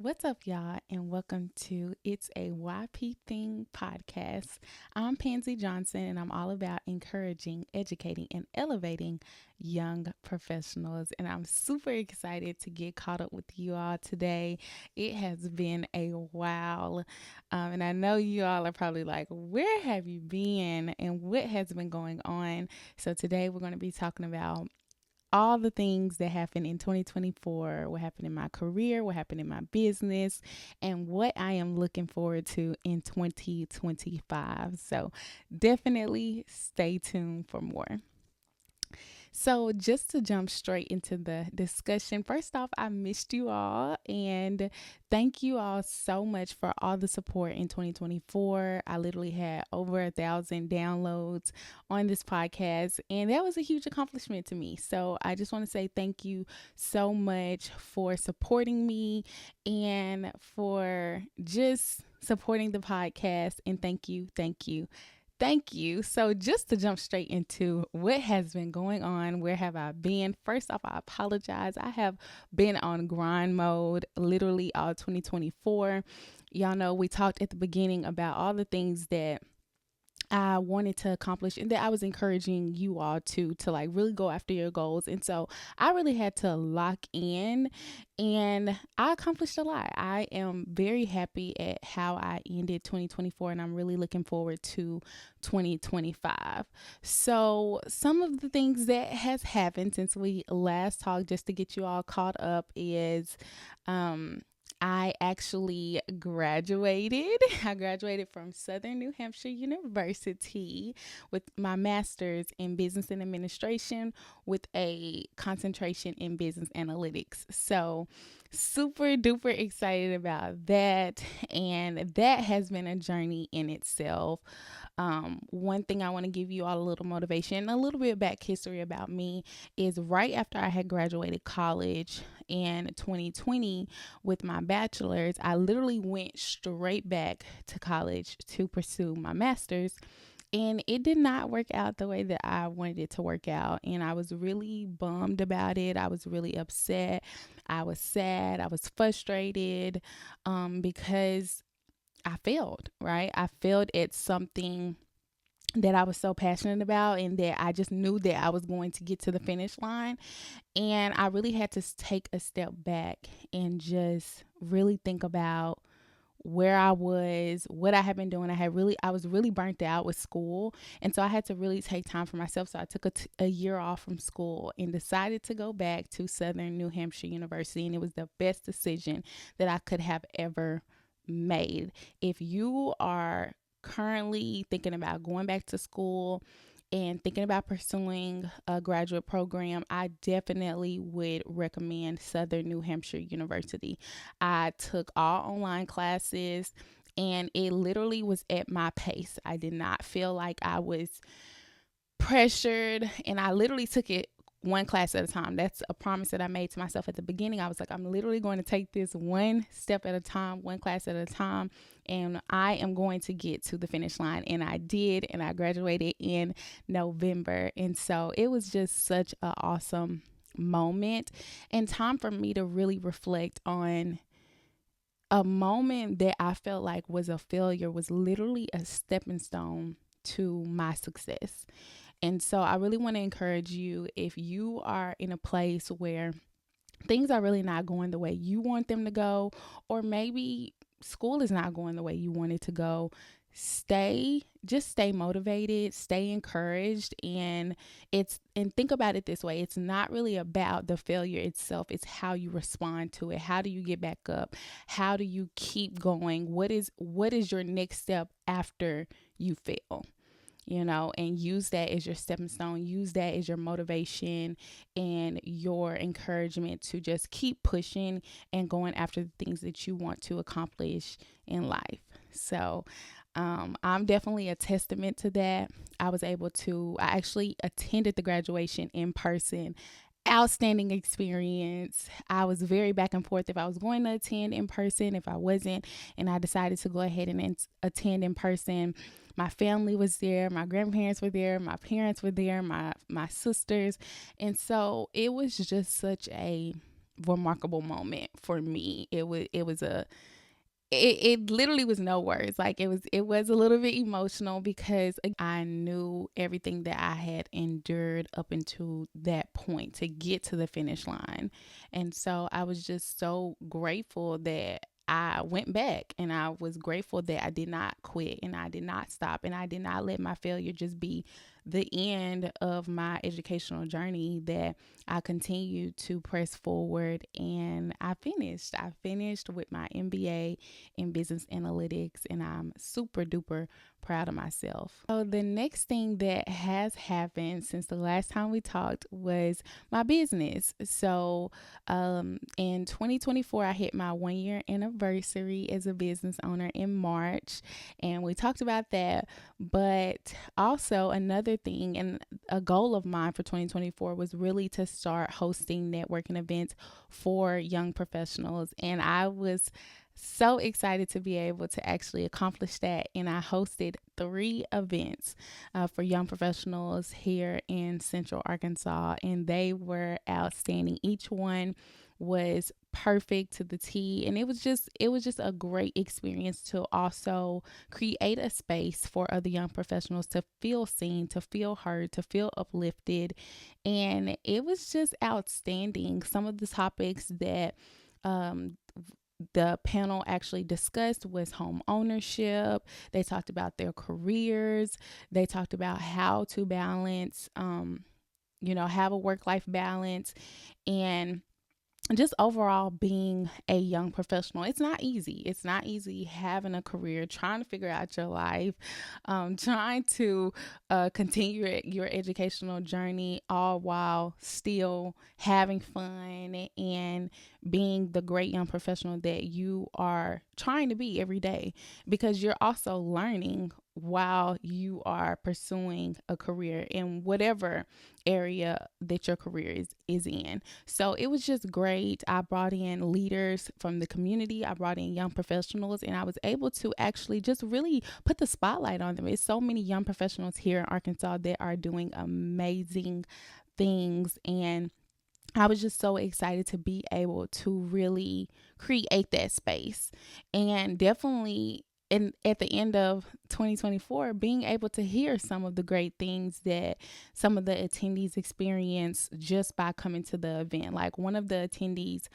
What's up, y'all, and welcome to It's a YP Thing podcast. I'm Pansy Johnson, and I'm all about encouraging, educating, and elevating young professionals. And I'm super excited to get caught up with you all today. It has been a while, and I know you all are probably like, where have you been, and what has been going on? So today we're going to be talking about all the things that happened in 2024, what happened in my career, what happened in my business, and what I am looking forward to in 2025. So definitely stay tuned for more. So, just to jump straight into the discussion, first off, I missed you all and thank you all so much for all the support in 2024. I literally had over 1,000 downloads on this podcast, and that was a huge accomplishment to me. So, I just want to say thank you so much for supporting me and for just supporting the podcast. And thank you, thank you, thank you. So, just to jump straight into what has been going on, where have I been? First off, I apologize. I have been on grind mode literally all 2024. Y'all know we talked at the beginning about all the things that I wanted to accomplish and that I was encouraging you all to like really go after your goals. And so I really had to lock in and I accomplished a lot. I am very happy at how I ended 2024 and I'm really looking forward to 2025. So some of the things that has happened since we last talked, just to get you all caught up, is um I actually graduated. I graduated from Southern New Hampshire University with my master's in business and administration with a concentration in business analytics. So, super duper excited about that. And that has been a journey in itself. One thing I want to give you all a little motivation, a little bit back history about me is right after I had graduated college in 2020 with my bachelor's, I literally went straight back to college to pursue my master's. And it did not work out the way that I wanted it to work out. And I was really bummed about it. I was really upset. I was sad. I was frustrated because I failed, right? I failed at something that I was so passionate about and that I just knew that I was going to get to the finish line. And I really had to take a step back and just really think about where I was, what I had been doing. I was really burnt out with school. And so I had to really take time for myself. So I took a year off from school and decided to go back to Southern New Hampshire University. And it was the best decision that I could have ever made. If you are currently thinking about going back to school and thinking about pursuing a graduate program, I definitely would recommend Southern New Hampshire University. I took all online classes and it literally was at my pace. I did not feel like I was pressured and I literally took it one class at a time. That's a promise that I made to myself at the beginning. I was like, I'm literally going to take this one step at a time, one class at a time, and I am going to get to the finish line. And I did, and I graduated in November. And so it was just such an awesome moment and time for me to really reflect on a moment that I felt like was a failure, was literally a stepping stone to my success. And so I really want to encourage you, if you are in a place where things are really not going the way you want them to go, or maybe school is not going the way you want it to go, just stay motivated, stay encouraged. And think about it this way. It's not really about the failure itself. It's how you respond to it. How do you get back up? How do you keep going? What is your next step after you fail? And use that as your stepping stone, use that as your motivation and your encouragement to just keep pushing and going after the things that you want to accomplish in life. So, I'm definitely a testament to that. I actually attended the graduation in person. Outstanding experience. I was very back and forth if I was going to attend in person, if I wasn't, and I decided to go ahead and attend in person. My family was there, my grandparents were there, my parents were there, my sisters, and so it was just such a remarkable moment for me. It literally was no words. Like it was a little bit emotional because I knew everything that I had endured up until that point to get to the finish line. And so I was just so grateful that I went back, and I was grateful that I did not quit and I did not stop and I did not let my failure just be the end of my educational journey, that I continued to press forward, and I finished. I finished with my MBA in business analytics, and I'm super duper proud of myself. So the next thing that has happened since the last time we talked was my business. So in 2024, I hit my 1 year anniversary as a business owner in March, and we talked about that. But also another thing, and a goal of mine for 2024, was really to start hosting networking events for young professionals. And I was so excited to be able to actually accomplish that. And I hosted 3 events for young professionals here in Central Arkansas, and they were outstanding. Each one was perfect to the T, and it was just a great experience to also create a space for other young professionals to feel seen, to feel heard, to feel uplifted. And it was just outstanding. Some of the topics that um, the panel actually discussed was home ownership. They talked about their careers. They talked about how to balance, have a work-life balance, and just overall being a young professional. It's not easy. It's not easy having a career, trying to figure out your life, trying to continue your educational journey, all while still having fun and being the great young professional that you are trying to be every day, because you're also learning while you are pursuing a career in whatever area that your career is in. So it was just great. I brought in leaders from the community. I brought in young professionals, and I was able to actually just really put the spotlight on them. It's so many young professionals here in Arkansas that are doing amazing things, and I was just so excited to be able to really create that space. And definitely, at the end of 2024, being able to hear some of the great things that some of the attendees experienced just by coming to the event. Like, one of the attendees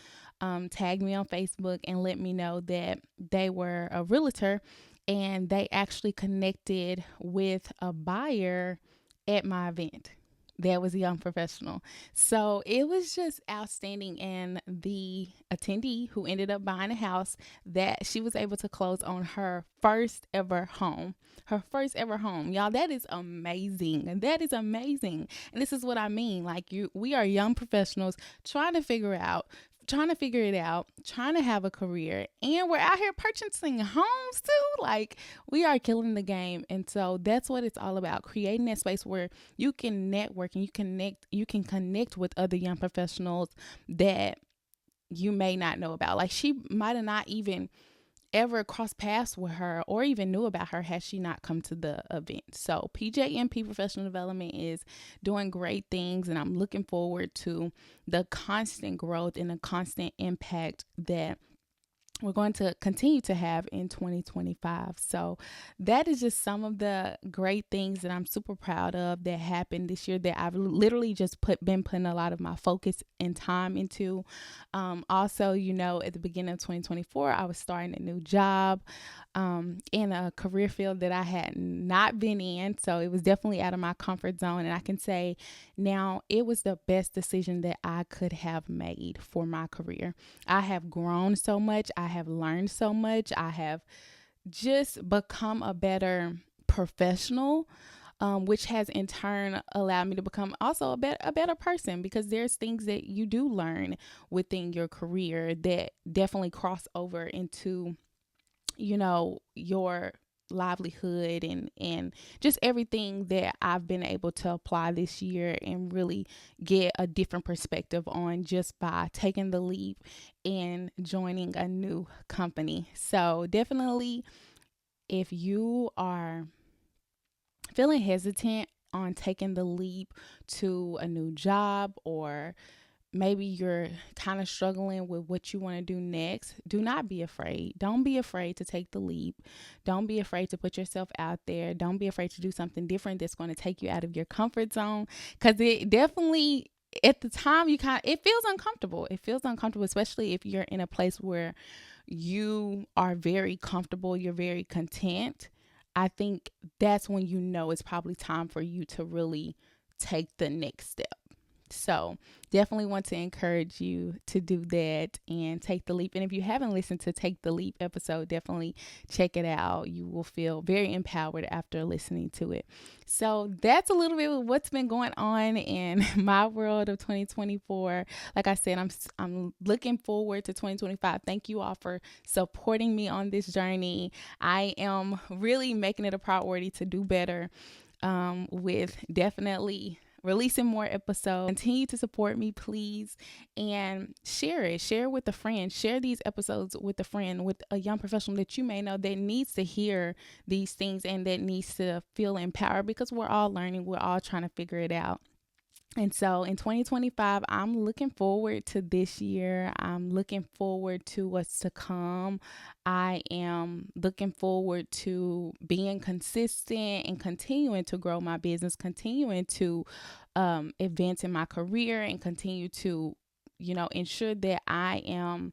tagged me on Facebook and let me know that they were a realtor, and they actually connected with a buyer at my event that was a young professional. So it was just outstanding. And the attendee who ended up buying a house, that she was able to close on her first ever home. Her first ever home. Y'all, that is amazing. That is amazing. And this is what I mean. Like, we are young professionals trying to figure it out, trying to have a career, and we're out here purchasing homes too. Like, we are killing the game. And so that's what it's all about, creating that space where you can network and you can connect with other young professionals that you may not know about. Like, she might have not even ever crossed paths with her or even knew about her had she not come to the event. So PJMP Professional Development is doing great things, and I'm looking forward to the constant growth and the constant impact that we're going to continue to have in 2025. So that is just some of the great things that I'm super proud of that happened this year, that I've literally just been putting a lot of my focus and time into. Also, at the beginning of 2024, I was starting a new job in a career field that I had not been in. So it was definitely out of my comfort zone. And I can say now it was the best decision that I could have made for my career. I have grown so much. I have learned so much. I have just become a better professional, which has in turn allowed me to become also a better person, because there's things that you do learn within your career that definitely cross over into your livelihood and just everything that I've been able to apply this year and really get a different perspective on just by taking the leap and joining a new company. So definitely, if you are feeling hesitant on taking the leap to a new job, or maybe you're kind of struggling with what you want to do next, do not be afraid. Don't be afraid to take the leap. Don't be afraid to put yourself out there. Don't be afraid to do something different that's going to take you out of your comfort zone, because it definitely, at the time, it feels uncomfortable. It feels uncomfortable, especially if you're in a place where you are very comfortable, you're very content. I think that's when you know it's probably time for you to really take the next step. So definitely want to encourage you to do that and take the leap. And if you haven't listened to Take the Leap episode, definitely check it out. You will feel very empowered after listening to it. So that's a little bit of what's been going on in my world of 2024. Like I said, I'm looking forward to 2025. Thank you all for supporting me on this journey. I am really making it a priority to do better, with definitely releasing more episodes. Continue to support me, please, and share it. Share with a friend. Share these episodes with a friend, with a young professional that you may know that needs to hear these things and that needs to feel empowered, because we're all learning. We're all trying to figure it out. And so in 2025, I'm looking forward to this year. I'm looking forward to what's to come. I am looking forward to being consistent and continuing to grow my business, continuing to advance in my career, and continue to, ensure that I am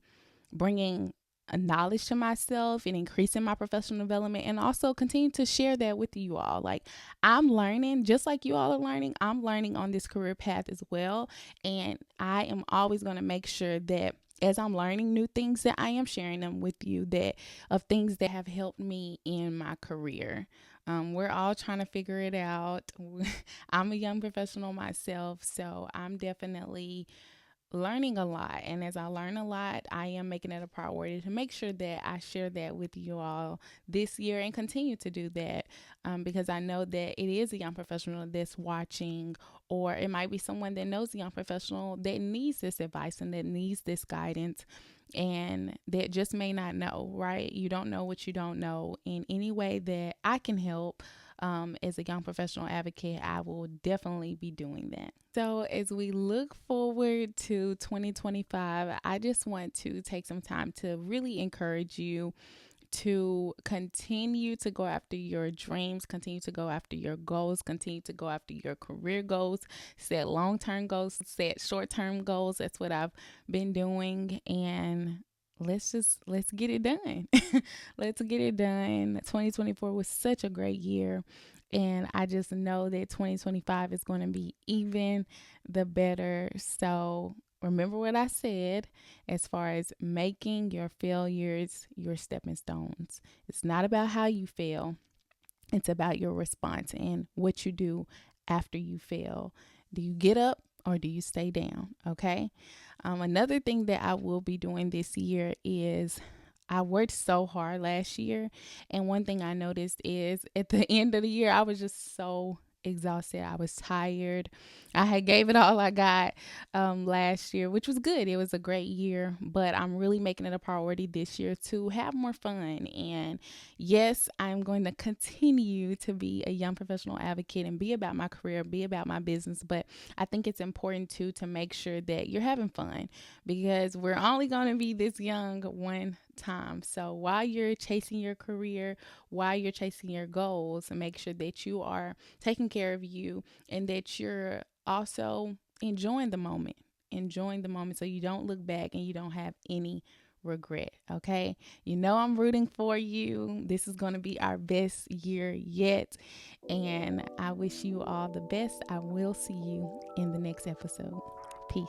bringing a knowledge to myself and increasing my professional development, and also continue to share that with you all. Like, I'm learning just like you all are learning. I'm learning on this career path as well. And I am always going to make sure that as I'm learning new things, that I am sharing them with you, that of things that have helped me in my career. We're all trying to figure it out. I'm a young professional myself, so I'm definitely learning a lot. And as I learn a lot, I am making it a priority to make sure that I share that with you all this year and continue to do that, because I know that it is a young professional that's watching, or it might be someone that knows a young professional that needs this advice and that needs this guidance, and that just may not know, right? You don't know what you don't know. In any way that I can help, as a young professional advocate, I will definitely be doing that. So as we look forward to 2025, I just want to take some time to really encourage you to continue to go after your dreams, continue to go after your goals, continue to go after your career goals, set long-term goals, set short-term goals. That's what I've been doing. And let's get it done. Let's get it done. 2024 was such a great year, and I just know that 2025 is going to be even the better. So remember what I said as far as making your failures your stepping stones. It's not about how you fail. It's about your response and what you do after you fail. Do you get up or do you stay down? Okay. Another thing that I will be doing this year is, I worked so hard last year, and one thing I noticed is at the end of the year, I was just so exhausted. I was tired. I had gave it all I got last year, which was good. It was a great year, but I'm really making it a priority this year to have more fun. And yes, I'm going to continue to be a young professional advocate and be about my career, be about my business, but I think it's important too to make sure that you're having fun, because we're only going to be this young one time. So while you're chasing your career, while you're chasing your goals, make sure that you are taking care of you and that you're also enjoying the moment. Enjoying the moment so you don't look back and you don't have any regret. Okay. I'm rooting for you. This is going to be our best year yet. And I wish you all the best. I will see you in the next episode. Peace.